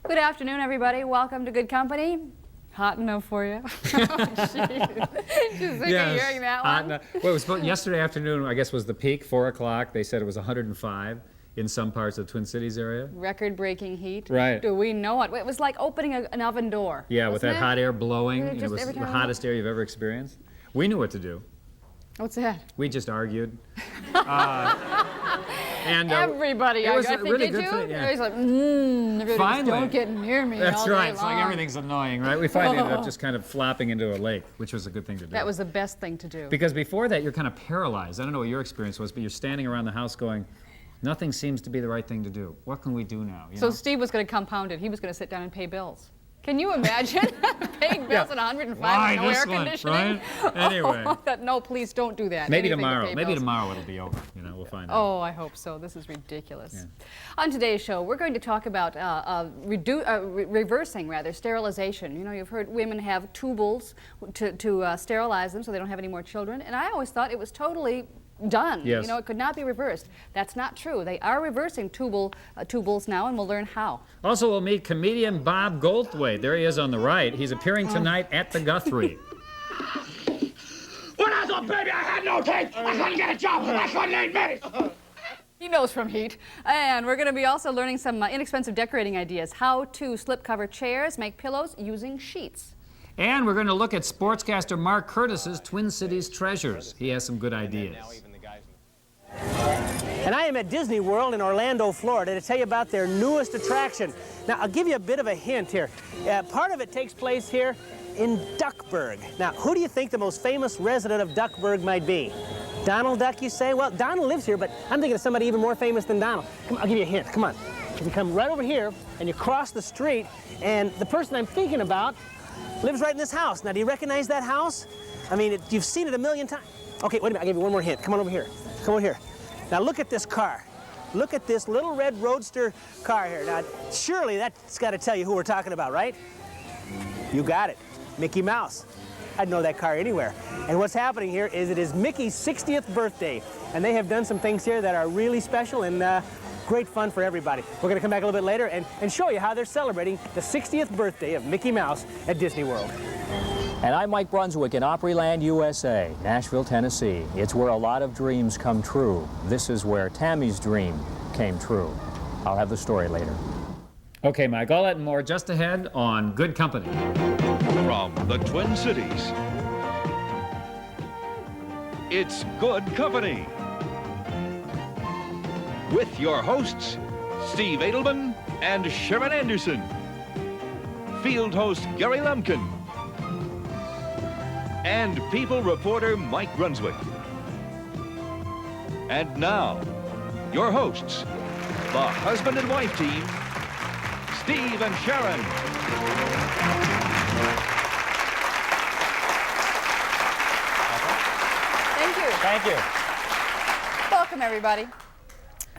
Good afternoon, everybody. Welcome to Good Company. Hot enough for you? Just sick of hearing that one. Well, it was yesterday afternoon, I guess, was the peak, 4 o'clock. They said it was 105 in some parts of the Twin Cities area. Record-breaking heat. Right. Do we know it? It was like opening an oven door. Yeah, with that hot air blowing. It It was the hottest air you've ever experienced. We knew what to do. What's that? We just argued. And everybody, it was I a think, really did good you? thing. Yeah. It was like, everybody Finally. don't get near me. That's all right. day It's like long. everything's annoying, right? We finally ended up just kind of flopping into a lake, which was a good thing to do. That was the best thing to do. Because before that, you're kind of paralyzed. I don't know what your experience was, but you're standing around the house going, nothing seems to be the right thing to do. What can we do now? You So know? Steve was going to compound it. He was going to sit down and pay bills. Can you imagine paying bills at 105 Why with no this air one, conditioning? right? Anyway. No, please don't do that. Maybe Anything to tomorrow. pay Maybe bills. tomorrow it'll be over. You know, we'll find out. Oh, I hope so. This is ridiculous. Yeah. On today's show, we're going to talk about reversing sterilization. You know, you've heard women have tubules to sterilize them so they don't have any more children. And I always thought it was totally done. Yes. You know, it could not be reversed. That's not true. They are reversing tubules now, and we'll learn how. Also, we'll meet comedian Bob Goldthwaite. There he is on the right. He's appearing tonight at the Guthrie. When I was a baby, I had no teeth. I couldn't get a job. I couldn't eat meat. He knows from heat. And we're going to be also learning some inexpensive decorating ideas. How to slipcover chairs, make pillows using sheets. And we're going to look at sportscaster Mark Curtis's Twin Cities treasures. He has some good ideas. And I am at Disney World in Orlando, Florida, to tell you about their newest attraction. Now, I'll give you a bit of a hint here. Part of it takes place here in Duckburg. Now, who do you think the most famous resident of Duckburg might be? Donald Duck, you say? Well, Donald lives here, but I'm thinking of somebody even more famous than Donald. Come on, I'll give you a hint. Come on. You come right over here, and you cross the street, and the person I'm thinking about lives right in this house. Now, do you recognize that house? I mean, you've seen it a million times. Okay, wait a minute. I'll give you one more hint. Come on over here. Come over here. Now, look at this car. Look at this little red roadster car here. Now, surely that's got to tell you who we're talking about, right? You got it. Mickey Mouse. I'd know that car anywhere. And what's happening here is it is Mickey's 60th birthday. And they have done some things here that are really special and great fun for everybody. We're going to come back a little bit later and show you how they're celebrating the 60th birthday of Mickey Mouse at Disney World. And I'm Mike Brunswick in Opryland, USA, Nashville, Tennessee. It's where a lot of dreams come true. This is where Tammy's dream came true. I'll have the story later. Okay, Mike, all that and more just ahead on Good Company. From the Twin Cities, it's Good Company. With your hosts, Steve Edelman and Sharon Anderson. Field host Gary Lumpkin. And People reporter Mike Brunswick. And now, your hosts, the husband and wife team, Steve and Sharon. Thank you. Thank you. Welcome, everybody.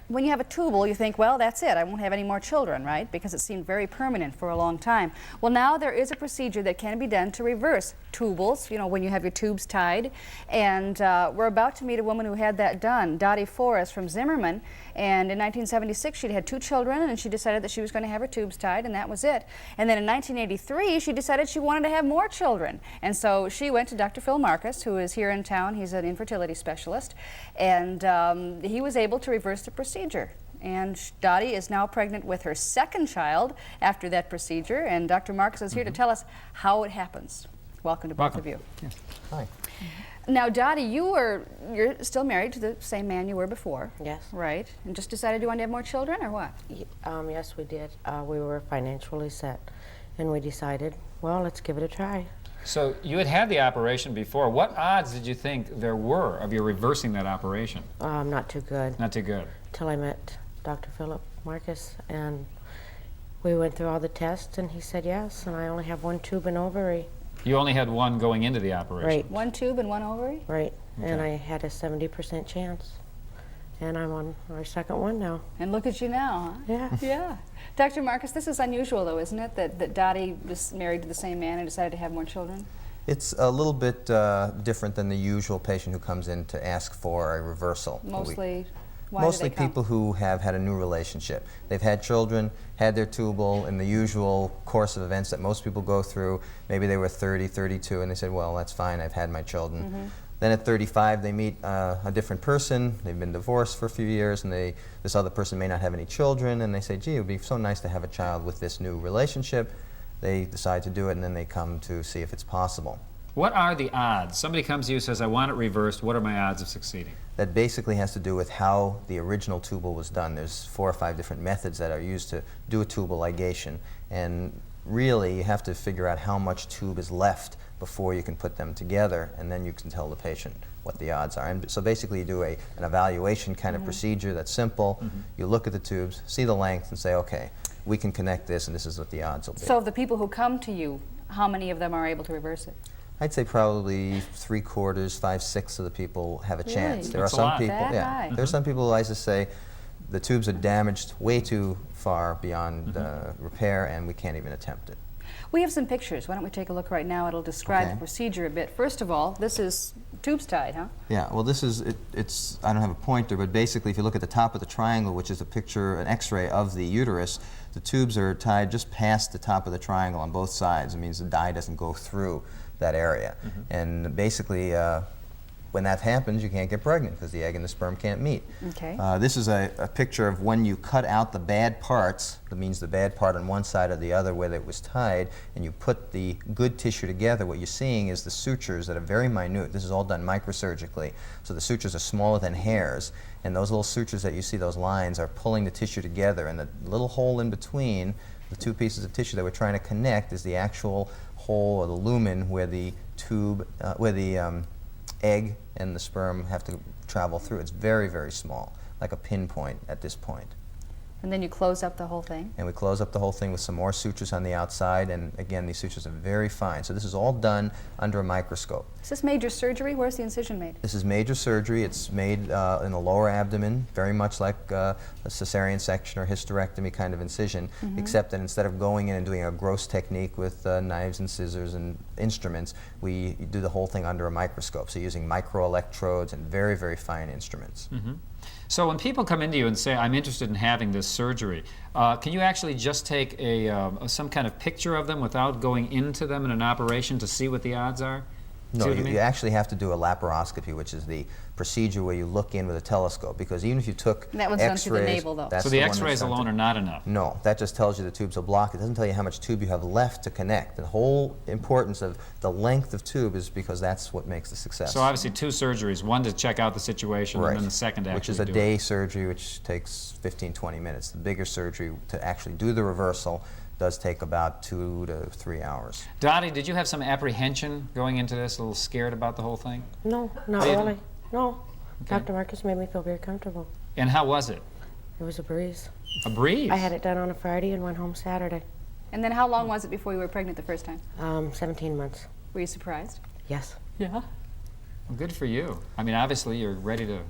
When you have a tubule, you think, well, that's it. I won't have any more children, right? Because it seemed very permanent for a long time. Well, now there is a procedure that can be done to reverse tubules, you know, when you have your tubes tied. And we're about to meet a woman who had that done, Dottie Forrest from Zimmerman. And in 1976, she'd had 2 children, and she decided that she was going to have her tubes tied, and that was it. And then in 1983, she decided she wanted to have more children. And so she went to Dr. Phil Marcus, who is here in town. He's an infertility specialist. And he was able to reverse the procedure. And Dottie is now pregnant with her 2nd child after that procedure. And Dr. Marcus is here to tell us how it happens. Welcome to both of you. Yes. Hi. Now, Dottie, you're still married to the same man you were before. Yes. Right. And just decided you wanted to have more children, or what? Yes, we did. We were financially set, and we decided, well, let's give it a try. So you had the operation before. What odds did you think there were of you reversing that operation? Not too good. Not too good. Till I met Dr. Philip Marcus, and we went through all the tests, and he said yes, and I only have 1 tube and ovary. You only had one going into the operation. Right. 1 tube and 1 ovary? Right. Okay. And I had a 70% chance. And I'm on our 2nd one now. And look at you now, huh? Yeah. Yeah. Dr. Marcus, this is unusual, though, isn't it, that Dottie was married to the same man and decided to have more children? It's a little bit different than the usual patient who comes in to ask for a reversal. Mostly Why do Mostly they come? people who have had a new relationship. They've had children, had their tubal in the usual course of events that most people go through. Maybe they were 30, 32, and they said, well, that's fine, I've had my children. Then at 35, they meet a different person. They've been divorced for a few years, and this other person may not have any children, and they say, gee, it would be so nice to have a child with this new relationship. They decide to do it, and then they come to see if it's possible. What are the odds? Somebody comes to you and says, I want it reversed. What are my odds of succeeding? That basically has to do with how the original tubal was done. There's 4 or 5 different methods that are used to do a tubal ligation, and really you have to figure out how much tube is left before you can put them together, and then you can tell the patient what the odds are. And so basically you do an evaluation kind of procedure that's simple. You look at the tubes, see the length, and say, okay, we can connect this, and this is what the odds will be. So of the people who come to you, how many of them are able to reverse it? I'd say probably 3/4, 5/6 of the people have a chance. Really? There That's a are some lot. people, That high? there are some people who I just say the tubes are damaged way too far beyond repair, and we can't even attempt it. We have some pictures. Why don't we take a look right now? It'll describe Okay. the procedure a bit. First of all, this is tubes tied, huh? Yeah, well, this is, it's, I don't have a pointer, but basically if you look at the top of the triangle, which is a picture, an x-ray of the uterus, the tubes are tied just past the top of the triangle on both sides. It means the dye doesn't go through that area. And basically, when that happens, you can't get pregnant because the egg and the sperm can't meet. Okay. This is a picture of when you cut out the bad parts, that means the bad part on one side or the other where it was tied, and you put the good tissue together. What you're seeing is the sutures that are very minute. This is all done microsurgically. So the sutures are smaller than hairs, and those little sutures that you see, those lines, are pulling the tissue together, and the little hole in between the 2 pieces of tissue that we're trying to connect is the actual hole or the lumen where the tube, where the egg and the sperm have to travel through. It's very, very small, like a pinpoint at this point. And then you close up the whole thing. And we close up the whole thing with some more sutures on the outside, and again, these sutures are very fine. So this is all done under a microscope. Is this major surgery? Where's the incision made? This is major surgery. It's made in the lower abdomen, very much like a cesarean section or hysterectomy kind of incision, except that instead of going in and doing a gross technique with knives and scissors and instruments, we do the whole thing under a microscope. So using microelectrodes and very, very fine instruments. So when people come into you and say, I'm interested in having this surgery, can you actually just take some kind of picture of them without going into them in an operation to see what the odds are? No, See what I mean? you actually have to do a laparoscopy, which is the procedure where you look in with a telescope, because even if you took That one's done through the X-rays, navel, though. that's So the one that's x-rays done alone through- are not enough? No, that just tells you the tubes are blocked. It doesn't tell you how much tube you have left to connect. The whole importance of the length of tube is because that's what makes the success. So obviously 2 surgeries, one to check out the situation, Right. and then the second to which actually is a do day it. surgery, which takes 15, 20 minutes. The bigger surgery to actually do the reversal does take about 2 to 3 hours. Dottie, did you have some apprehension going into this, a little scared about the whole thing? No, not Didn't? really. No. Dr. Marcus made me feel very comfortable. And how was it? It was a breeze. A breeze? I had it done on a Friday and went home Saturday. And then how long was it before you were pregnant the first time? 17 months. Were you surprised? Yes. Yeah. Well, good for you. I mean, obviously you're ready to...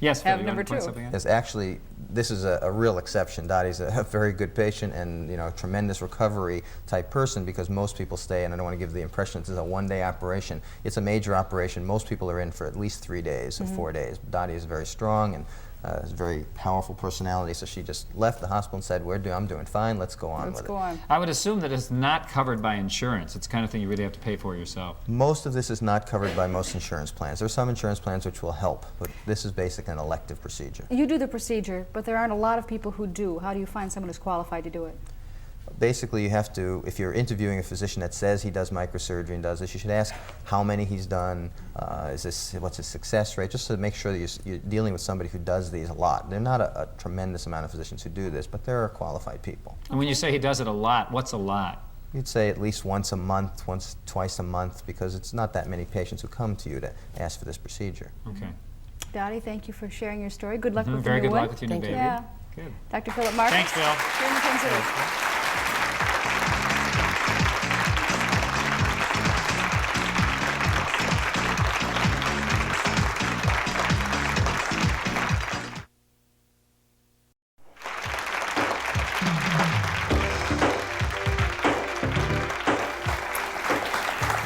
Yes, Phil, Have you wanted number to point 2. something out? Yes, actually, this is a real exception. Dottie's a very good patient and, you know, tremendous recovery type person, because most people stay, and I don't want to give the impression this is a one-day operation. It's a major operation. Most people are in for at least 3 days or 4 days. Dottie is very strong and has a very powerful personality, so she just left the hospital and said, I'm doing fine, let's go on Let's with go it. on. I would assume that it's not covered by insurance. It's the kind of thing you really have to pay for yourself. Most of this is not covered by most insurance plans. There are some insurance plans which will help, but this is basically an elective procedure. You do the procedure, but there aren't a lot of people who do. How do you find someone who's qualified to do it? Basically, you have to, if you're interviewing a physician that says he does microsurgery and does this, you should ask how many he's done, what's his success rate, just to make sure that you're dealing with somebody who does these a lot. There are not a tremendous amount of physicians who do this, but there are qualified people. And when you say he does it a lot, what's a lot? You'd say at least once a month, twice a month, because it's not that many patients who come to you to ask for this procedure. Okay. Dottie, thank you for sharing your story. Good luck with Very the new good one. luck with your new Thank you. baby. Yeah. Good. Dr. Philip Marcus. Thanks, Phil. Here in the Twin Cities.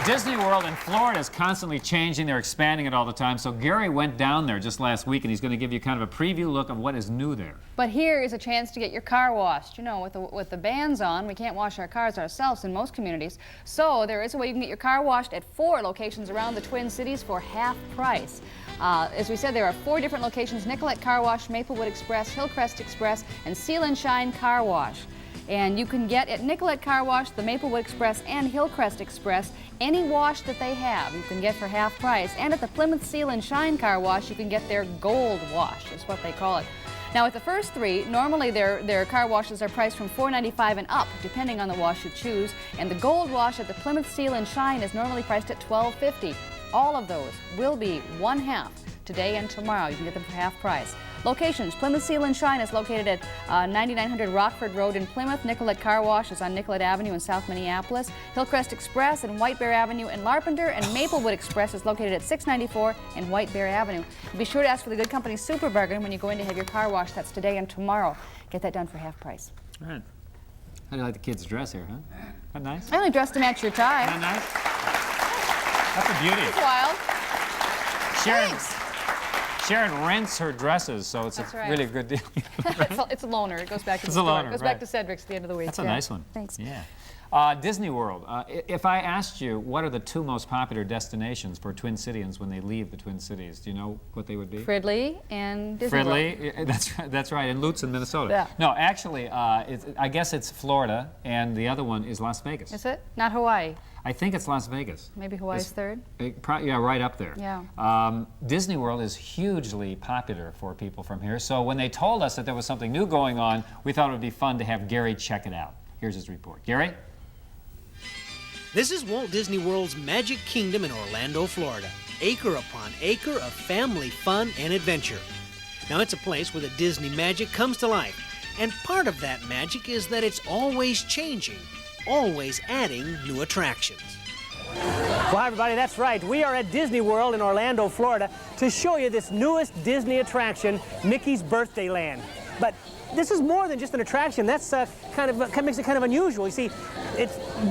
Disney World in Florida is constantly changing. They're expanding it all the time. So Gary went down there just last week, and he's going to give you kind of a preview look of what is new there. But here is a chance to get your car washed. You know, with the bans on, we can't wash our cars ourselves in most communities. So there is a way you can get your car washed at 4 locations around the Twin Cities for half price. As we said, there are 4 different locations: Nicollet Car Wash, Maplewood Express, Hillcrest Express, and Seal and Shine Car Wash. And you can get at Nicollet Car Wash, the Maplewood Express, and Hillcrest Express any wash that they have you can get for half price. And at the Plymouth Seal and Shine Car Wash, you can get their Gold Wash, is what they call it. Now, with the first 3, normally their car washes are priced from $4.95 and up, depending on the wash you choose. And the Gold Wash at the Plymouth Seal and Shine is normally priced at $12.50. All of those will be one half today and tomorrow. You can get them for half price. Locations: Plymouth Seal and Shine is located at 9900 Rockford Road in Plymouth. Nicollet Car Wash is on Nicollet Avenue in South Minneapolis. Hillcrest Express and White Bear Avenue in Larpenteur, and Maplewood Express is located at 694 and White Bear Avenue. Be sure to ask for the Good Company Super Bargain when you go in to have your car washed. That's today and tomorrow. Get that done for half price. All right. How do you like the kids' dress here, huh? Isn't that nice? I only dressed to match your tie. Isn't that nice? That's a beauty. It's wild. Sharon, Sharon rents her dresses, so it's really good deal. It's a loaner. It goes back to the It's a store. loaner, It goes right. back to Cedric's at the end of the week. That's a nice one. Thanks. Yeah. Disney World. If I asked you what are the 2 most popular destinations for Twin Cityans when they leave the Twin Cities, do you know what they would be? Fridley and Disney World. Fridley, that's right, and Lutz in Minnesota. Yeah. No, actually, I guess it's Florida, and the other one is Las Vegas. Is it? Not Hawaii. I think it's Las Vegas. Maybe Hawaii's third? Yeah, right up there. Yeah. Disney World is hugely popular for people from here, so when they told us that there was something new going on, we thought it would be fun to have Gary check it out. Here's his report. Gary? This is Walt Disney World's Magic Kingdom in Orlando, Florida. Acre upon acre of family fun and adventure. Now, it's a place where the Disney magic comes to life. And part of that magic is that it's always changing, always adding new attractions. Well, hi, everybody, that's right. We are at Disney World in Orlando, Florida, to show you this newest Disney attraction, Mickey's Birthday Land. But this is more than just an attraction. That's makes it kind of unusual. You see,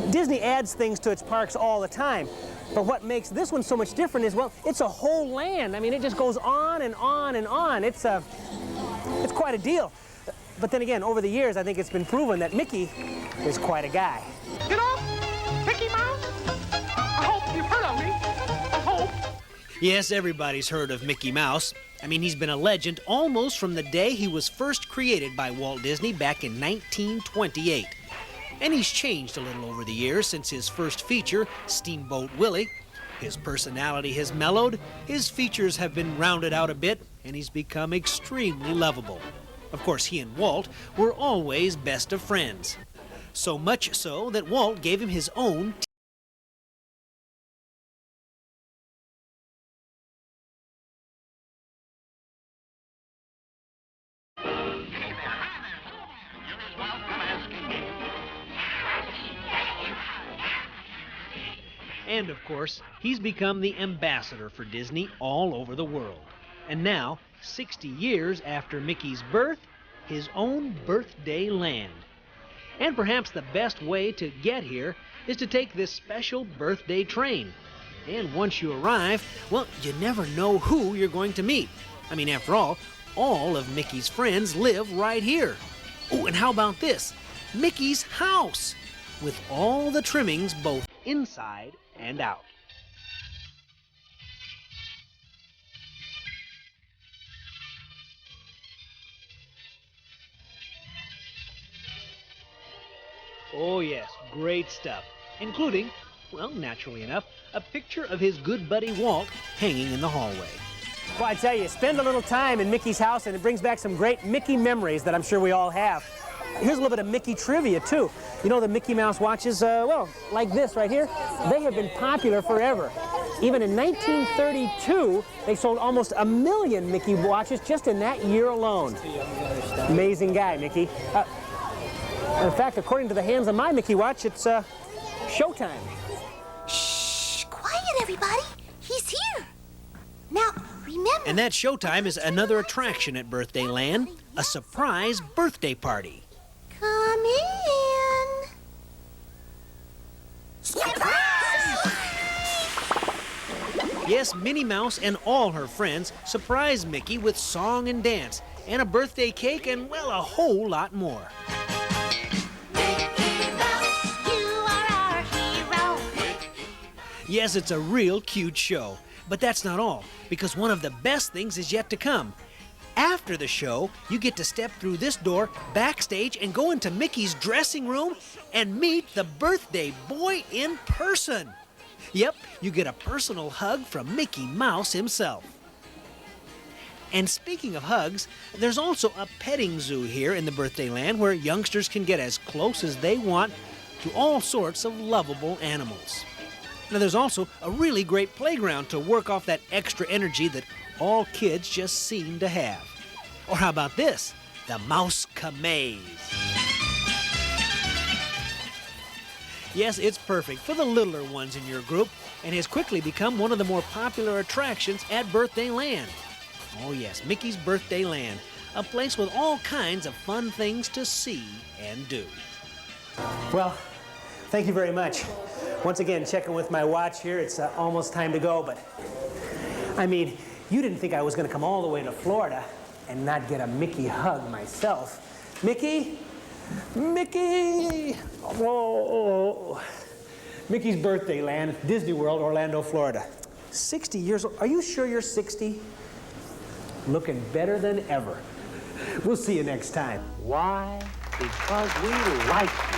Disney adds things to its parks all the time. But what makes this one so much different is, well, it's a whole land. I mean, it just goes on and on and on. It's quite a deal. But then again, over the years, I think it's been proven that Mickey is quite a guy. You know, Mickey Mouse, I hope you've heard of me. I hope. Yes, everybody's heard of Mickey Mouse. I mean, he's been a legend almost from the day he was first created by Walt Disney back in 1928. And he's changed a little over the years since his first feature, Steamboat Willie. His personality has mellowed, his features have been rounded out a bit, and he's become extremely lovable. Of course, he and Walt were always best of friends. So much so that Walt gave him his own And of course, he's become the ambassador for Disney all over the world. And now, 60 years after Mickey's birth, his own birthday land. And perhaps the best way to get here is to take this special birthday train. And once you arrive, well, you never know who you're going to meet. I mean, after all of Mickey's friends live right here. Oh, and how about this? Mickey's house, with all the trimmings both inside and out. Oh yes, great stuff, including, well, naturally enough, a picture of his good buddy Walt hanging in the hallway. Well, I tell you, spend a little time in Mickey's house and it brings back some great Mickey memories that I'm sure we all have. Here's a little bit of Mickey trivia, too. You know, the Mickey Mouse watches, well, like this right here, they have been popular forever. Even in 1932, they sold almost 1 million Mickey watches just in that year alone. Amazing guy, Mickey. In fact, according to the hands on my Mickey watch, it's showtime. Shh! Quiet, everybody. He's here. Now, remember... And that showtime is another attraction at Birthday Land, a surprise birthday party. Come in. Surprise! Yes, Minnie Mouse and all her friends surprised Mickey with song and dance, and a birthday cake, and, well, a whole lot more. Yes, it's a real cute show. But that's not all, because one of the best things is yet to come. After the show, you get to step through this door backstage and go into Mickey's dressing room and meet the birthday boy in person. Yep, you get a personal hug from Mickey Mouse himself. And speaking of hugs, there's also a petting zoo here in the Birthday Land where youngsters can get as close as they want to all sorts of lovable animals. Now, there's also a really great playground to work off that extra energy that all kids just seem to have. Or how about this? The Mouse Maze. Yes, it's perfect for the littler ones in your group and has quickly become one of the more popular attractions at Birthday Land. Oh yes, Mickey's Birthday Land, a place with all kinds of fun things to see and do. Well, thank you very much. Once again, checking with my watch here, it's almost time to go, but I mean, you didn't think I was going to come all the way to Florida and not get a Mickey hug myself. Mickey? Mickey! Whoa! Mickey's Birthday Land, Disney World, Orlando, Florida. 60 years old. Are you sure you're 60? Looking better than ever. We'll see you next time. Why? Because we like you.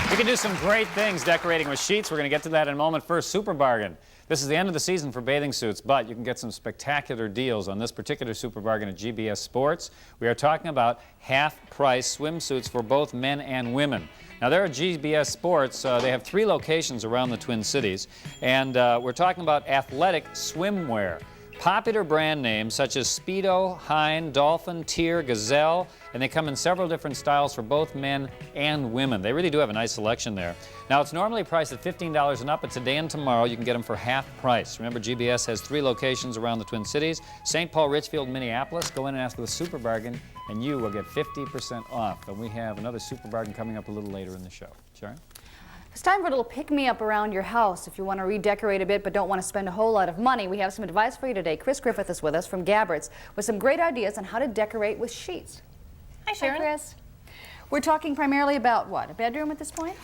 You can do some great things decorating with sheets. We're going to get to that in a moment. First, Super Bargain. This is the end of the season for bathing suits, but you can get some spectacular deals on this particular Super Bargain at Gbs Sports. We are talking about half-price swimsuits for both men and women. Now, there at Gbs Sports, they have 3 locations around the Twin Cities, and we're talking about athletic swimwear. Popular brand names such as Speedo, Hine, Dolphin, Tier, Gazelle, and they come in several different styles for both men and women. They really do have a nice selection there. Now, it's normally priced at $15 and up, but today and tomorrow you can get them for half price. Remember, GBS has 3 locations around the Twin Cities, St. Paul, Richfield, Minneapolis. Go in and ask for the Super Bargain, and you will get 50% off. And we have another Super Bargain coming up a little later in the show. Sharon? It's time for a little pick-me-up around your house. If you want to redecorate a bit but don't want to spend a whole lot of money, we have some advice for you today. Chris Griffith is with us from Gbs with some great ideas on how to decorate with sheets. Hi, Sharon. Hi, Chris. We're talking primarily about what? A bedroom at this point?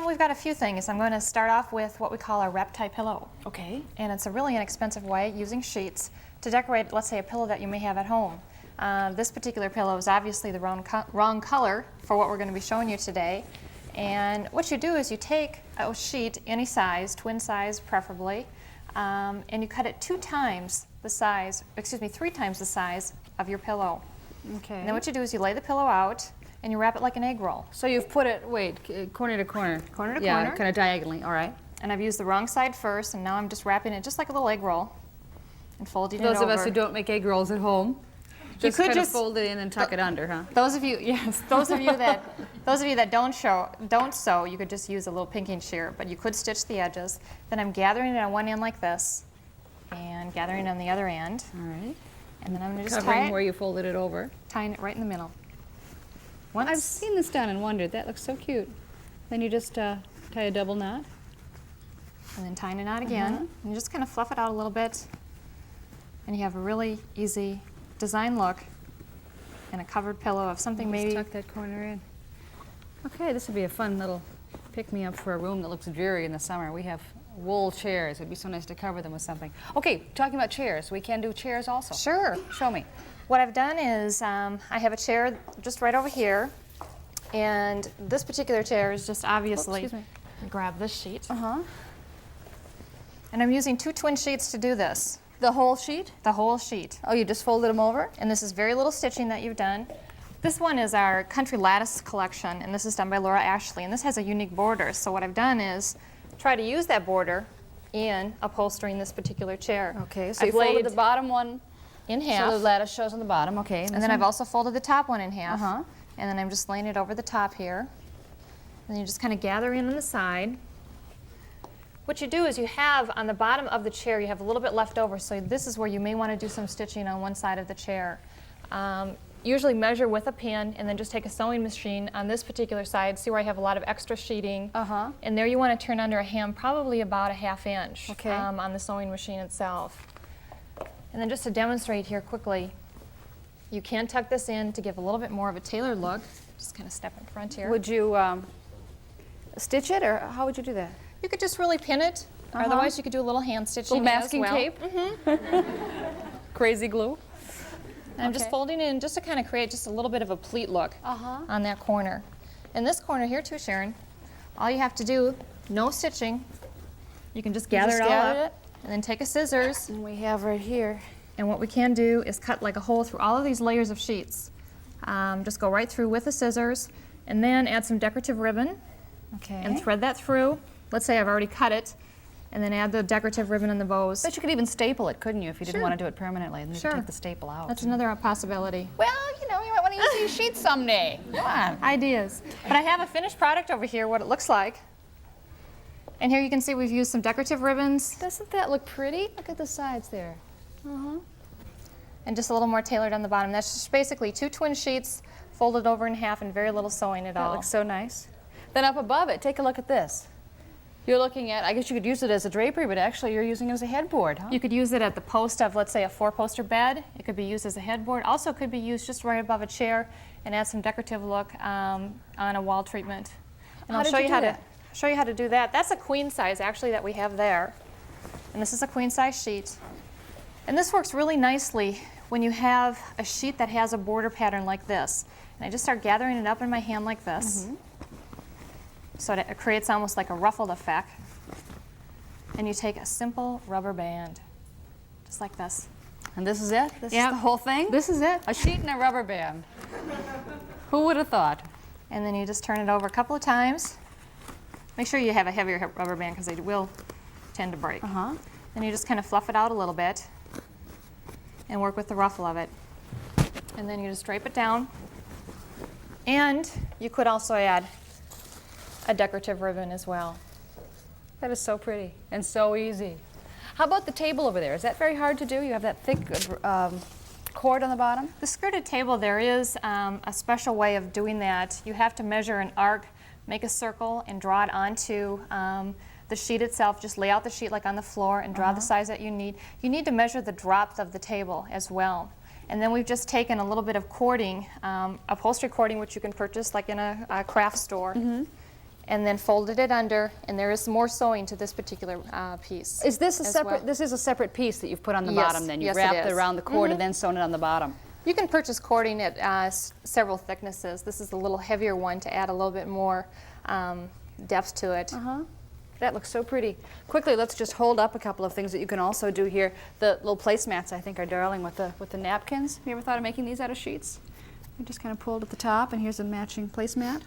We've got a few things. I'm going to start off with what we call a Reptile Pillow. Okay. And it's a really inexpensive way using sheets to decorate, let's say, a pillow that you may have at home. This particular pillow is obviously the wrong color for what we're going to be showing you today. And what you do is you take a sheet, any size, twin size preferably, and you cut it 3 times the size of your pillow. Okay. And then what you do is you lay the pillow out and you wrap it like an egg roll. So you've put it, corner to corner. Corner to yeah, corner. kind of diagonally, all right. And I've used the wrong side first, and now I'm just wrapping it just like a little egg roll and folding it over. Those of us who don't make egg rolls at home, You could kind of just fold it in and tuck it under, huh? Those of you, yes, those of you that don't sew, you could just use a little pinking shear, but you could stitch the edges. Then I'm gathering it on one end like this, and gathering it on the other end. All right. And then I'm going to just Covering tie it, where you folded it over. tying it right in the middle. I've seen this done and wondered, that looks so cute. Then you just tie a double knot. And then tying a knot again, and you just kind of fluff it out a little bit, and you have a really easy design look and a covered pillow of something maybe. Tuck that corner in. Okay, this would be a fun little pick-me-up for a room that looks dreary in the summer. We have wool chairs. It'd be so nice to cover them with something. Okay, talking about chairs, we can do chairs also. Sure. Show me. What I've done is I have a chair just right over here, and this particular chair is just obviously, excuse me. grab this sheet. Uh-huh. And I'm using 2 twin sheets to do this. The whole sheet? The whole sheet. Oh, you just folded them over? And this is very little stitching that you've done. This one is our Country Lattice collection, and this is done by Laura Ashley, and this has a unique border. So what I've done is try to use that border in upholstering this particular chair. Okay, so I've you folded laid the bottom one in half. so the lattice shows on the bottom, okay. And then I've also folded the top one in half. Uh-huh. And then I'm just laying it over the top here. And you just kind of gather in on the side. What you do is you have on the bottom of the chair, you have a little bit left over, so this is where you may want to do some stitching on one side of the chair. Usually measure with a pin and then just take a sewing machine on this particular side. See where I have a lot of extra sheeting? And there you want to turn under a hem probably about a ½ inch on the sewing machine itself. And then just to demonstrate here quickly, you can tuck this in to give a little bit more of a tailored look. Just kind of step in front here. Would you stitch it, or how would you do that? You could just really pin it. Otherwise, you could do a little hand stitching masking as well. tape? Crazy glue? And I'm just folding in just to kind of create just a little bit of a pleat look on that corner. In this corner here too, Sharon, all you have to do, no stitching, you can just gather it all up and then take a scissors. And we have right here. And what we can do is cut like a hole through all of these layers of sheets. Just go right through with the scissors and then add some decorative ribbon and thread that through. Let's say I've already cut it, and then add the decorative ribbon and the bows. But you could even staple it, couldn't you, if you didn't want to do it permanently, and then you could take the staple out. That's another possibility. Well, you know, you might want to use these sheets someday. Come on. Ideas. But I have a finished product over here, what it looks like. And here you can see we've used some decorative ribbons. Doesn't that look pretty? Look at the sides there. And just a little more tailored on the bottom. That's just basically 2 twin sheets folded over in half and very little sewing at all. That looks so nice. Then up above it, take a look at this. You're looking at, I guess you could use it as a drapery, but actually you're using it as a headboard, huh? You could use it at the post of, let's say, a 4-poster bed. It could be used as a headboard. Also could be used just right above a chair and add some decorative look on a wall treatment. And I'll show you how to do that. That's a queen size, actually, that we have there. And this is a queen size sheet. And this works really nicely when you have a sheet that has a border pattern like this. And I just start gathering it up in my hand like this. So it creates almost like a ruffled effect. And you take a simple rubber band, just like this. And this is it? This is the whole thing? This is it. A sheet and a rubber band. Who would have thought? And then you just turn it over a couple of times. Make sure you have a heavier rubber band because they will tend to break. Then you just kind of fluff it out a little bit and work with the ruffle of it. And then you just drape it down. And you could also add a decorative ribbon as well. That is so pretty and so easy. How about the table over there? Is that very hard to do? You have that thick cord on the bottom? The skirted table, there is a special way of doing that. You have to measure an arc, make a circle, and draw it onto the sheet itself. Just lay out the sheet like on the floor and draw the size that you need. You need to measure the depth of the table as well. And then we've just taken a little bit of cording, upholstery cording, which you can purchase like in a craft store. And then folded it under, and there is more sewing to this particular piece. Is this a separate? This is a separate piece that you've put on the bottom. Then you wrap it around the cord and then sewn it on the bottom. You can purchase cording at several thicknesses. This is the little heavier one to add a little bit more depth to it. That looks so pretty. Quickly, let's just hold up a couple of things that you can also do here. The little placemats, I think, are darling with the napkins. Have you ever thought of making these out of sheets? You just kind of pulled at the top, and here's a matching placemat.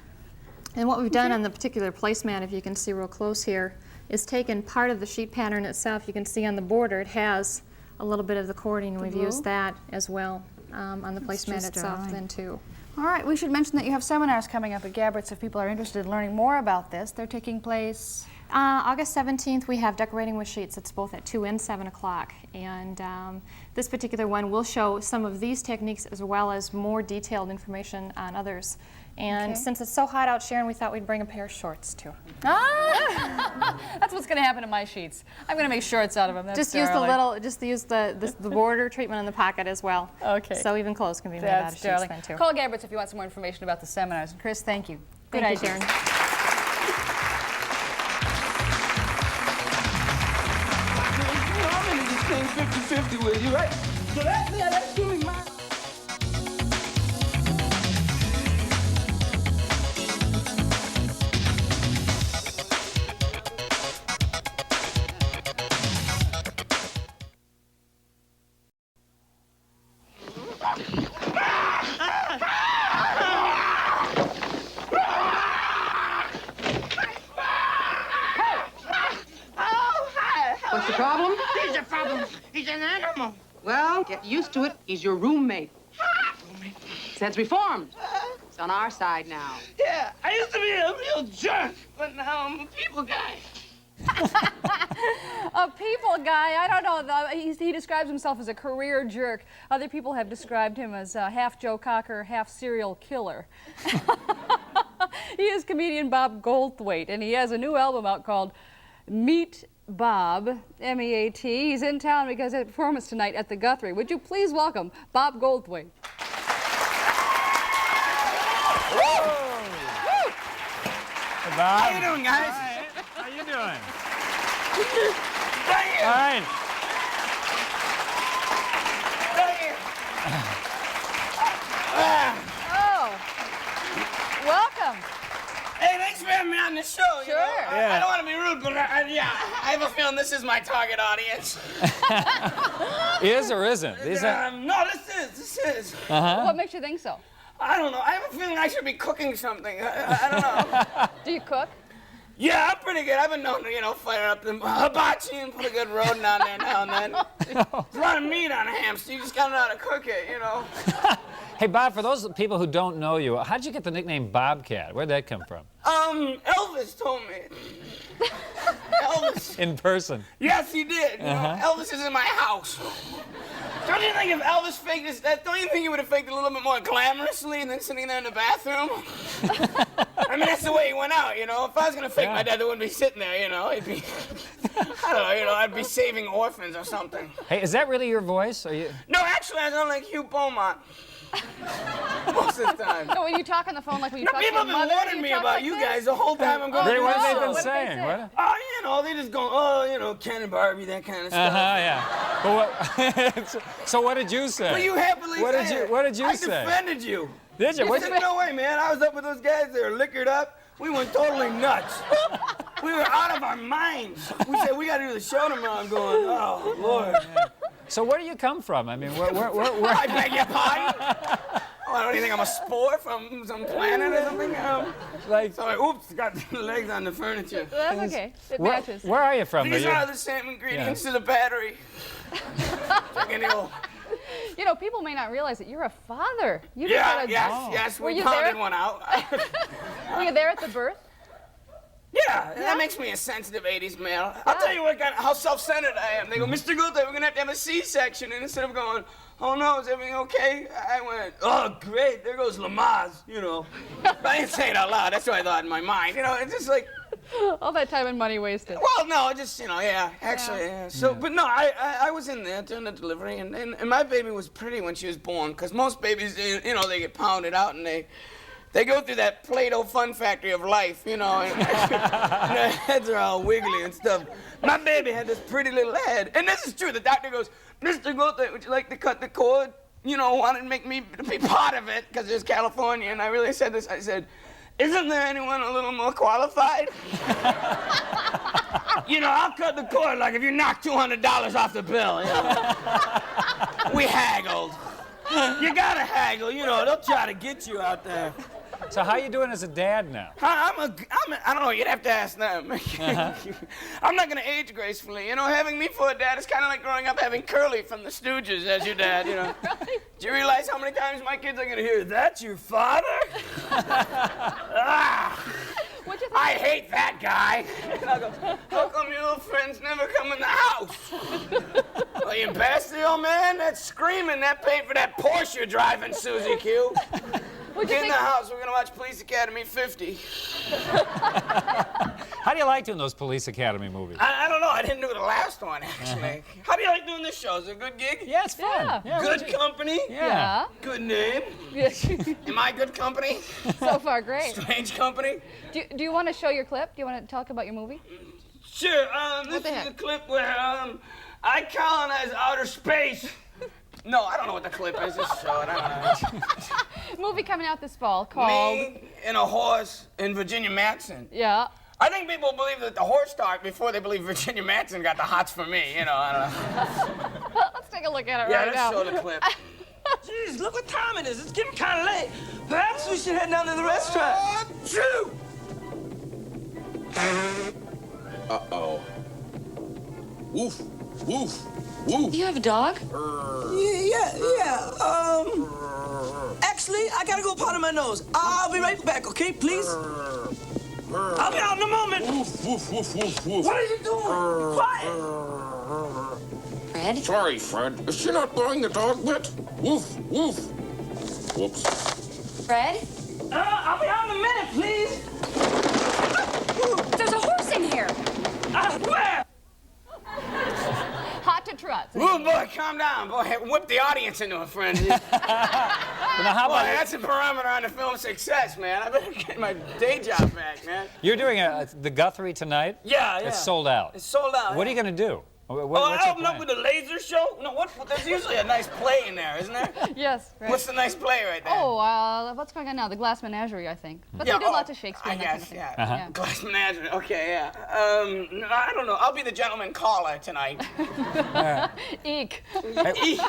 And what we've done on the particular placemat, if you can see real close here, is taken part of the sheet pattern itself. You can see on the border it has a little bit of the cording, and we've used that as well on the placemat itself then too. All right, we should mention that you have seminars coming up at Gbs if people are interested in learning more about this. They're taking place August 17th, we have Decorating with Sheets. It's both at 2 and 7 o'clock. And this particular one will show some of these techniques as well as more detailed information on others. And since it's so hot out, Sharon, we thought we'd bring a pair of shorts too. That's what's going to happen to my sheets. I'm going to make shorts out of them. That's just use the border treatment in the pocket as well. Okay. So even clothes can be made out of sheets then too. Call Gbs if you want some more information about the seminars. And Chris, thank you. Good Thank you, idea. Sharon. I'm in this thing 50-50 with you, right? So that's doing mine. What's the problem? He's a problem. He's an animal. Well, get used to it. He's your roommate. Since we formed. on our side now. Yeah, I used to be a real jerk, but now I'm a people guy. A people guy, I don't know. He describes himself as a career jerk. Other people have described him as half Joe Cocker, half serial killer. He is comedian Bob Goldthwait, and he has a new album out called Meet Bob, M-E-A-T. He's in town because he has a performance tonight at the Guthrie. Would you please welcome Bob Goldthwait? Hey, Bob. How you doing, guys? Hi. How you doing? Thank you. Fine. Thank you. Oh, welcome. Hey, thanks for having me on the show. You Sure. know? Yeah. I don't want to be rude, but I have a feeling this is my target audience. Is or isn't? No, this is. Uh-huh. What makes you think so? I don't know. I have a feeling I should be cooking something. I don't know. Do you cook? Yeah, I'm pretty good. I've been known to, fire up the hibachi and put a good rodent on there now and then. There's a lot of meat on a hamster. You just gotta know how to cook it, Hey, Bob, for those people who don't know you, how'd you get the nickname Bobcat? Where'd that come from? Elvis told me. Elvis. In person. Yes, he did. You know, Elvis is in my house. Don't you think if Elvis faked this, don't you think he would have faked it a little bit more glamorously than sitting there in the bathroom? I mean, that's the way he went out, If I was gonna fake my dad, I wouldn't be sitting there, He'd be, I don't know, I'd be saving orphans or something. Hey, is that really your voice? Are you? No, actually, I sound like Hugh Beaumont. Most of the time. No, when you talk on the phone, like when you talk to People your have mother, been warning me about you guys the whole time I'm going to What the have show. they been What did they saying? say? What? Oh, they just go, Ken and Barbie, that kind of stuff. Yeah. But what, so what did you say? Well, you happily What did say you? it. What did you I say? defended you. Did you? You What'd said, you? no way, man. I was up with those guys. They were liquored up. We went totally nuts. We were out of our minds. We said, we got to do the show tomorrow. I'm going, oh, Lord. So where do you come from? I mean, where? I beg your pardon? Oh, I don't even think I'm a spore from some planet or something. Sorry, oops, got the legs on the furniture. That's okay. It matches. Where are you from? These are the same ingredients to the battery. People may not realize that you're a father. You just had a- Yes, Were we you pounded there? one out. Were you there at the birth? Yeah, that makes me a sensitive 80s male. I'll tell you how self-centered I am. They go, Mr. Goldthwait, we're gonna have a C-section. And instead of going, oh no, is everything okay? I went, oh great, there goes Lamaze, But I didn't say it out loud, that's what I thought in my mind. It's just like, All that time and money wasted. well, no, just, actually, yeah. So, but no, I was in there during the delivery, and my baby was pretty when she was born, because most babies, they get pounded out, and they go through that Play-Doh fun factory of life, and their heads are all wiggly and stuff. My baby had this pretty little head, and this is true. The doctor goes, Mr. Goldthwait, would you like to cut the cord? Wanted to make me be part of it, because it's California, and I really said this. I said, isn't there anyone a little more qualified? I'll cut the cord, like if you knock $200 off the bill, We haggled. You gotta haggle, they'll try to get you out there. So how you doing as a dad now? I don't know, you'd have to ask them. I'm not gonna age gracefully. Having me for a dad is kind of like growing up having Curly from the Stooges as your dad, Do you realize how many times my kids are gonna hear, that's your father? What'd you think? I hate that guy. And I'll go, how come your little friends never come in the house? Well, you bastard, old man, that's screaming, that paid for that Porsche you're driving, Susie Q. Get in the house, we're gonna watch Police Academy 50. How do you like doing those Police Academy movies? I don't know, I didn't do the last one, actually. How do you like doing this show? Is it a good gig? Yeah, it's fun. Yeah. Good company? Yeah. Good name? Am I good company? So far, great. Strange company? Do you want to show your clip? Do you want to talk about your movie? Sure, this is a clip where I colonize outer space. No, I don't know what the clip is. Just show it. I don't know. Movie coming out this fall called... Me and a horse and Virginia Madsen. Yeah. I think people believe that the horse talked before they believe Virginia Madsen got the hots for me. I don't know. Let's take a look at it right now. Yeah, let's show the clip. Jeez, look what time it is. It's getting kind of late. Perhaps we should head down to the restaurant. True. Uh-oh. Woof, woof, woof. You have a dog? Yeah. Actually, I gotta go powder my nose. I'll be right back, okay, please? I'll be out in a moment. Woof, woof, woof, woof, woof. What are you doing? Quiet. Fred? Sorry, Fred. Is she not buying the dog bit? Woof, woof. Whoops. Fred? I'll be out in a minute, please. There's a horse in here. Where? Hot to trot. Oh, boy, calm down. Boy, whip the audience into a frenzy. Now, how Boy, about that's a parameter on the film's success, man. I better get my day job back, man. you're doing the Guthrie tonight? Yeah. It's sold out. It's sold out. What are you going to do? I What's your open up plan? with a laser show? No, what? There's usually a nice play in there, isn't there? Yes, right. What's the nice play right there? Oh, what's going on now? The Glass Menagerie, I think. But Yeah, they do lots of Shakespeare. I and that guess, kind of thing. yeah. Uh-huh. Glass Menagerie, okay, yeah. No, I don't know. I'll be the gentleman caller tonight. Eek. Eek.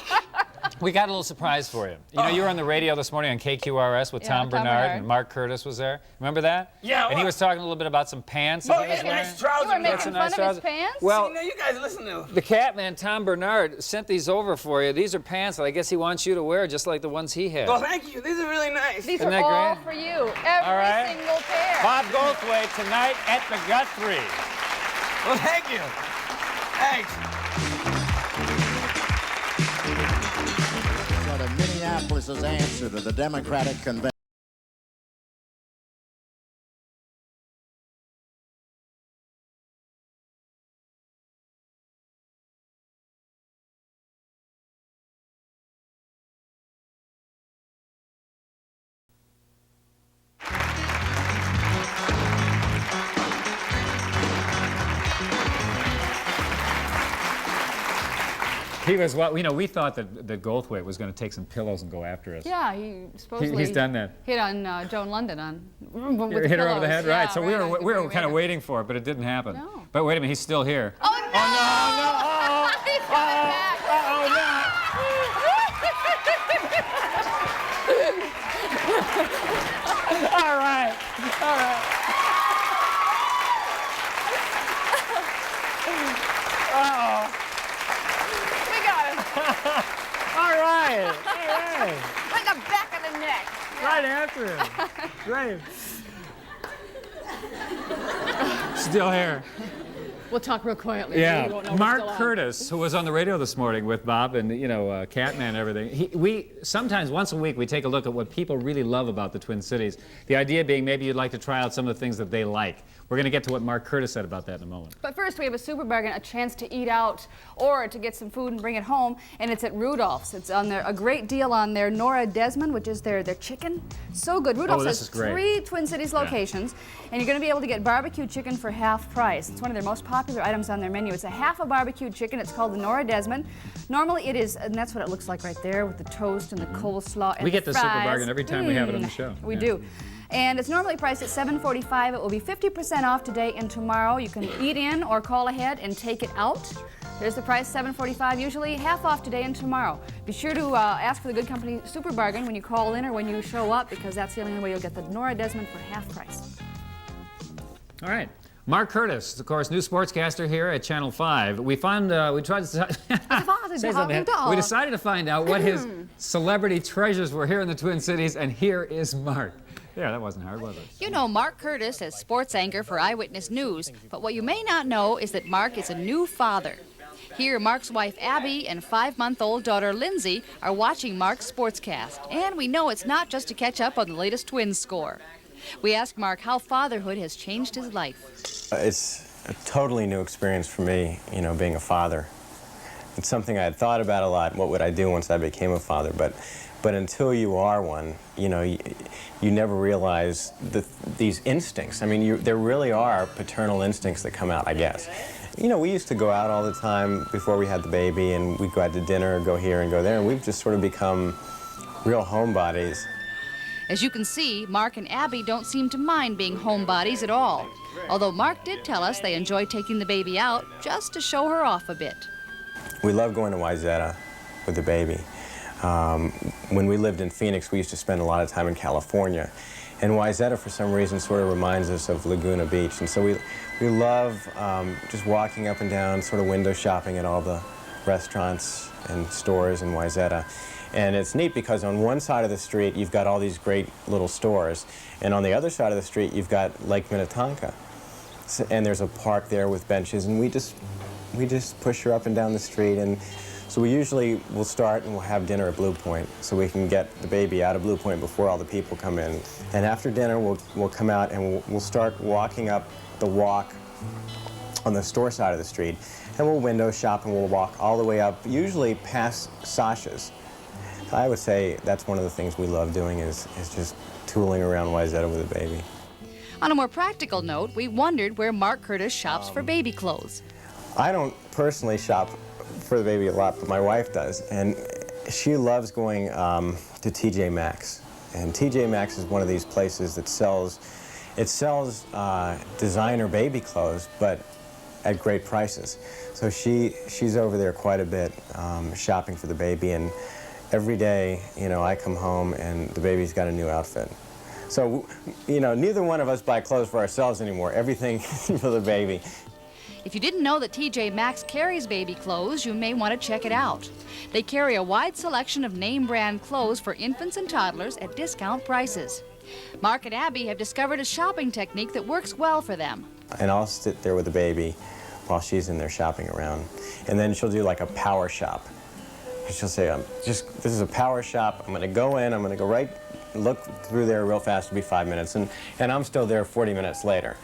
We got a little surprise for you. You know, you were on the radio this morning on KQRS with Yeah, Tom Tom Bernard, Bernard. and Mark Curtis was there. Remember that? Yeah, And he what? was talking a little bit about some pants Oh, that he was yeah, wearing. nice trousers. You were making Some fun nice of his trousers. pants? Well, See, now you guys listen to. the cat man, Tom Bernard, sent these over for you. These are pants that I guess he wants you to wear just like the ones he had. Well, thank you. These are really nice. These Isn't are that all great? for you. Every All right. single pair. Bob Goldthwait tonight at the Guthrie. Well, thank you. Thanks. Sort of Minneapolis's answer to the Democratic convention. He was, well, you know, we thought that Goldthwait was going to take some pillows and go after us. Yeah, he supposedly He's done that. hit on Joan London with Hit her over the head, right? So we right, were kind of waiting for it, but it didn't happen. No. But wait a minute, he's still here. Oh, no! Oh, no! He's coming back. All right. All right. Uh-oh. We got him. All right. All right. Like the back of the neck. Right after him. Great. Still here. We'll talk real quietly. You won't know Yeah. we're Mark still on. Curtis, who was on the radio this morning with Bob and, you know, Catman and everything. We sometimes, once a week, we take a look at what people really love about the Twin Cities. The idea being maybe you'd like to try out some of the things that they like. We're going to get to what Mark Curtis said about that in a moment. But first, we have a super bargain, a chance to eat out or to get some food and bring it home, and it's at Rudolph's. It's on there, a great deal on their Nora Desmond, which is their chicken. So good. Rudolph's this has is great. 3 Twin Cities locations, and you're going to be able to get barbecue chicken for half price. It's one of their most popular items on their menu. It's a half a barbecue chicken. It's called the Nora Desmond. Normally it is, and that's what it looks like right there with the toast and the coleslaw and We the get the super fries. bargain every time we have it on the show. We Yeah. do. And it's normally priced at $7.45. It will be 50% off today and tomorrow. You can eat in or call ahead and take it out. There's the price, $7.45, usually half off today and tomorrow. Be sure to ask for the Good Company Super Bargain when you call in or when you show up, because that's the only way you'll get the Nora Desmond for half price. All right. Mark Curtis, of course, new sportscaster here at Channel 5. We tried to say something. We decided to find out what his celebrity treasures were here in the Twin Cities, and here is Mark. Yeah, that wasn't hard, was it? You know Mark Curtis as sports anchor for Eyewitness News, but what you may not know is that Mark is a new father. Here, Mark's wife Abby and 5-month-old daughter Lindsay are watching Mark's sportscast, and we know it's not just to catch up on the latest Twins score. We asked Mark how fatherhood has changed his life. It's a totally new experience for me, you know, being a father. It's something I had thought about a lot. What would I do once I became a father? But until you are one, you know, you never realize these instincts. I mean, there really are paternal instincts that come out, I guess. You know, we used to go out all the time before we had the baby, and we'd go out to dinner, go here and go there, and we've just sort of become real homebodies. As you can see, Mark and Abby don't seem to mind being homebodies at all. Although Mark did tell us they enjoy taking the baby out just to show her off a bit. We love going to Wayzata with the baby. When we lived in Phoenix, we used to spend a lot of time in California. And Wayzata, for some reason, sort of reminds us of Laguna Beach. And so we love just walking up and down, sort of window shopping at all the restaurants and stores in Wayzata. And it's neat because on one side of the street you've got all these great little stores, and on the other side of the street you've got Lake Minnetonka. So, and there's a park there with benches, and we just push her up and down the street. And so we usually will start and we'll have dinner at Blue Point so we can get the baby out of Blue Point before all the people come in. And after dinner we'll come out and we'll start walking up the walk on the store side of the street, and we'll window shop and we'll walk all the way up, usually past Sasha's. I would say that's one of the things we love doing is just tooling around Wayzata with a baby. On a more practical note, we wondered where Mark Curtis shops for baby clothes. I don't personally shop for the baby a lot, but my wife does, and she loves going to TJ Maxx. And TJ Maxx is one of these places that sells designer baby clothes, but at great prices. So she's over there quite a bit shopping for the baby, and every day, you know, I come home and the baby's got a new outfit. So, you know, neither one of us buy clothes for ourselves anymore. Everything for the baby. If you didn't know that TJ Maxx carries baby clothes, you may want to check it out. They carry a wide selection of name brand clothes for infants and toddlers at discount prices. Mark and Abby have discovered a shopping technique that works well for them. And I'll sit there with the baby while she's in there shopping around. And then she'll do like a power shop. She'll say, this is a power shop. I'm going to go in, I'm going to go right, look through there real fast. It'll be 5 minutes. And I'm still there 40 minutes later.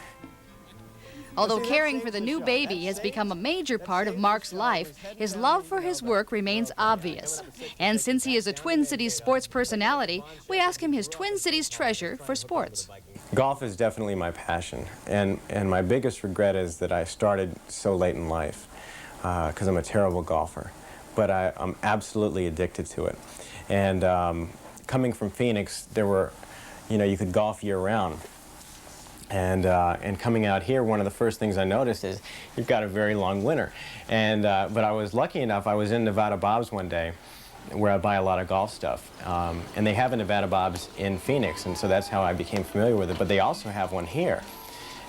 Although caring for the new baby has become a major part of Mark's life, his love for his work remains obvious. And since he is a Twin Cities sports personality, we ask him his Twin Cities treasure for sports. Golf is definitely my passion, and my biggest regret is that I started so late in life, because I'm a terrible golfer. But I'm absolutely addicted to it. And coming from Phoenix, there were, you know, you could golf year-round. And coming out here, one of the first things I noticed is you've got a very long winter. And but I was lucky enough, I was in Nevada Bob's one day, where I buy a lot of golf stuff. And they have a Nevada Bob's in Phoenix, and so that's how I became familiar with it. But they also have one here,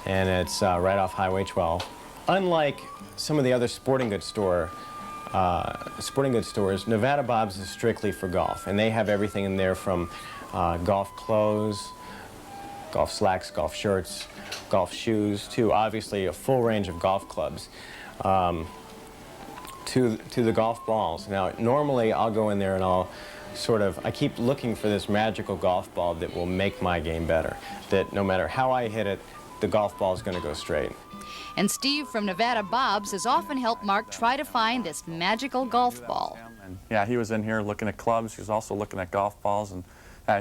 and it's right off Highway 12. Unlike some of the other sporting goods stores, Nevada Bob's is strictly for golf, and they have everything in there from golf clothes, golf slacks, golf shirts, golf shoes, to obviously a full range of golf clubs, to the golf balls. Now, normally I'll go in there and I keep looking for this magical golf ball that will make my game better, that no matter how I hit it, the golf ball is going to go straight. And Steve from Nevada Bob's has often helped Mark try to find this magical golf ball. Yeah, he was in here looking at clubs. He was also looking at golf balls, and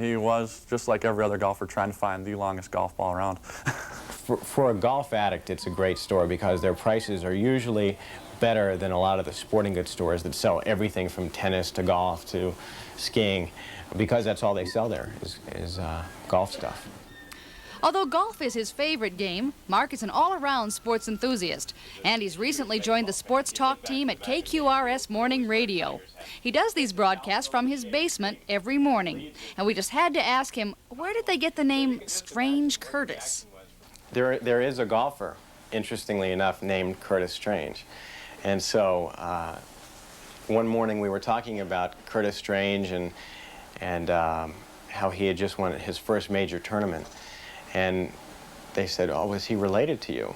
he was, just like every other golfer, trying to find the longest golf ball around. For a golf addict, it's a great store because their prices are usually better than a lot of the sporting goods stores that sell everything from tennis to golf to skiing, because that's all they sell there is golf stuff. Although golf is his favorite game, Mark is an all-around sports enthusiast, and he's recently joined the sports talk team at KQRS Morning Radio. He does these broadcasts from his basement every morning, and we just had to ask him, where did they get the name Strange Curtis? There is a golfer, interestingly enough, named Curtis Strange. And so one morning we were talking about Curtis Strange and how he had just won his first major tournament. And they said, oh, was he related to you?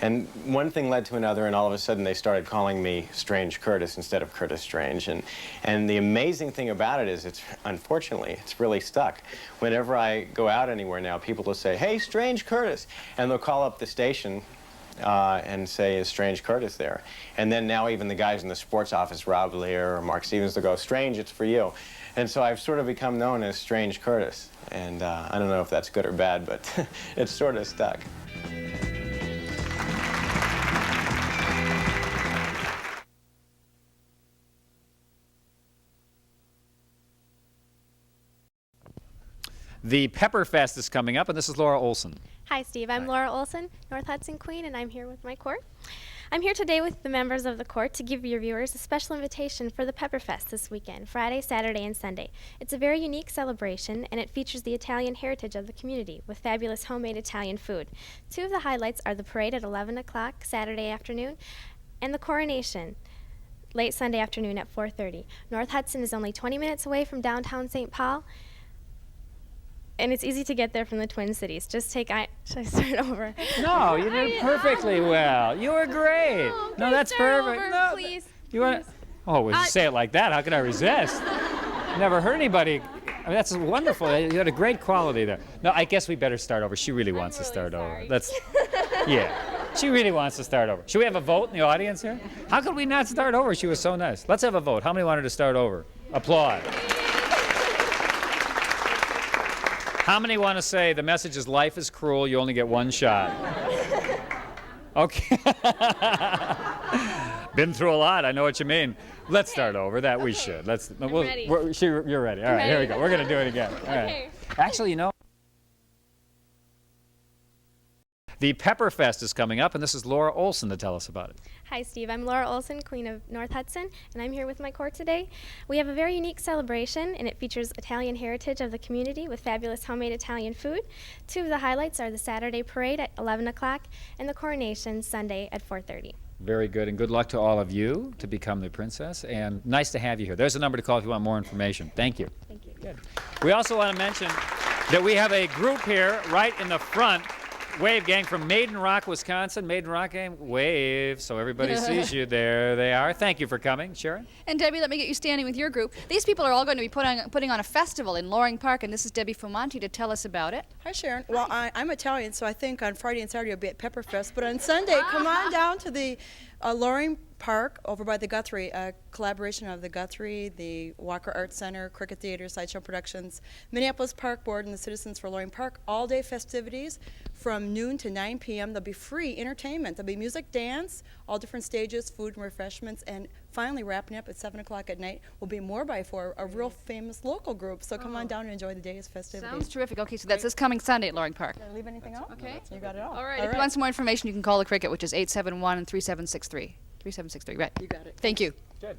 And one thing led to another, and all of a sudden they started calling me Strange Curtis instead of Curtis Strange. And the amazing thing about it is, unfortunately, it's really stuck. Whenever I go out anywhere now, people will say, hey, Strange Curtis. And they'll call up the station and say, is Strange Curtis there? And then now even the guys in the sports office, Rob Lear or Mark Stevens, they'll go, Strange, it's for you. And so I've sort of become known as Strange Curtis. And I don't know if that's good or bad, but it's sort of stuck. The Pepperfest is coming up, and this is Laura Olson. Hi, Steve. I'm Laura Olson, North Hudson Queen, and I'm here with my court. I'm here today with the members of the court to give your viewers a special invitation for the Pepperfest this weekend, Friday, Saturday, and Sunday. It's a very unique celebration, and it features the Italian heritage of the community with fabulous homemade Italian food. Two of the highlights are the parade at 11 o'clock Saturday afternoon and the coronation late Sunday afternoon at 4:30. North Hudson is only 20 minutes away from downtown St. Paul, and it's easy to get there from the Twin Cities. Just take should I start over? No, you did perfectly well. You were great. No, that's perfect. Over, No, please. you want to? Oh, when you say it like that, how can I resist? Never heard anybody. I mean, that's wonderful. You had a great quality there. No, I guess we better start over. She really wants to start over. That's, yeah. She really wants to start over. Should we have a vote in the audience here? How could we not start over? She was so nice. Let's have a vote. How many wanted to start over? Applaud. How many want to say the message is life is cruel, you only get one shot? Okay. Been through a lot, I know what you mean. Let's start over, that we should. Ready. You're ready. All right, here we go. We're going to do it again. All right. Actually, you know, the Pepperfest is coming up, and this is Laura Olson to tell us about it. Hi, Steve. I'm Laura Olson, Queen of North Hudson, and I'm here with my court today. We have a very unique celebration, and it features Italian heritage of the community with fabulous homemade Italian food. Two of the highlights are the Saturday parade at 11 o'clock and the coronation Sunday at 4:30. Very good, and good luck to all of you to become the princess, and nice to have you here. There's a number to call if you want more information. Thank you. Thank you. Good. We also want to mention that we have a group here right in the front. Wave gang from Maiden Rock, Wisconsin. Maiden Rock gang, wave, so everybody sees you. There they are. Thank you for coming, Sharon. And Debbie, let me get you standing with your group. These people are all going to be putting on a festival in Loring Park, and this is Debbie Fumanti to tell us about it. Hi, Sharon. Well, I'm Italian, so I think on Friday and Saturday I'll be at Pepperfest, but on Sunday, come on down to the Loring Park over by the Guthrie, a collaboration of the Guthrie, the Walker Arts Center, Cricket Theater, Sideshow Productions, Minneapolis Park Board, and the Citizens for Loring Park. All-day festivities from noon to 9 p.m. There'll be free entertainment. There'll be music, dance, all different stages, food and refreshments, and finally wrapping up at 7 o'clock at night will be More by Four, a real famous local group. So come on down and enjoy the day's festivities. Sounds terrific. Okay, so that's this coming Sunday at Loring Park. Did I leave anything out? Okay. You got it all. All right. If you want some more information, you can call the Cricket, which is 871-3763. 3763, right. You got it. Thank you. Good.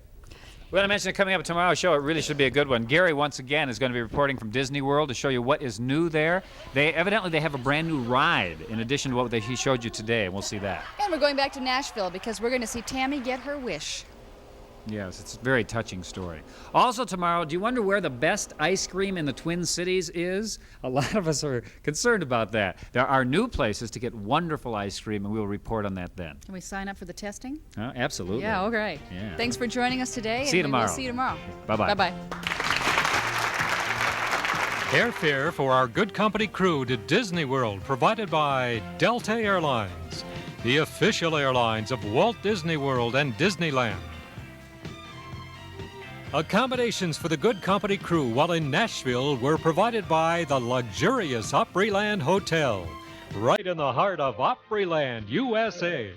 We want to mention that coming up at tomorrow's show, it really should be a good one. Gary, once again, is going to be reporting from Disney World to show you what is new there. Evidently, they have a brand new ride in addition to what he showed you today, and we'll see that. And we're going back to Nashville because we're going to see Tammy get her wish. Yes, it's a very touching story. Also tomorrow, do you wonder where the best ice cream in the Twin Cities is? A lot of us are concerned about that. There are new places to get wonderful ice cream, and we'll report on that then. Can we sign up for the testing? Absolutely. Yeah, okay. Yeah. Thanks for joining us today. See you tomorrow. We'll see you tomorrow. Bye-bye. Bye-bye. Airfare for our Good Company crew to Disney World provided by Delta Airlines, the official airlines of Walt Disney World and Disneyland. Accommodations for the Good Company crew while in Nashville were provided by the luxurious Opryland Hotel, right in the heart of Opryland, USA.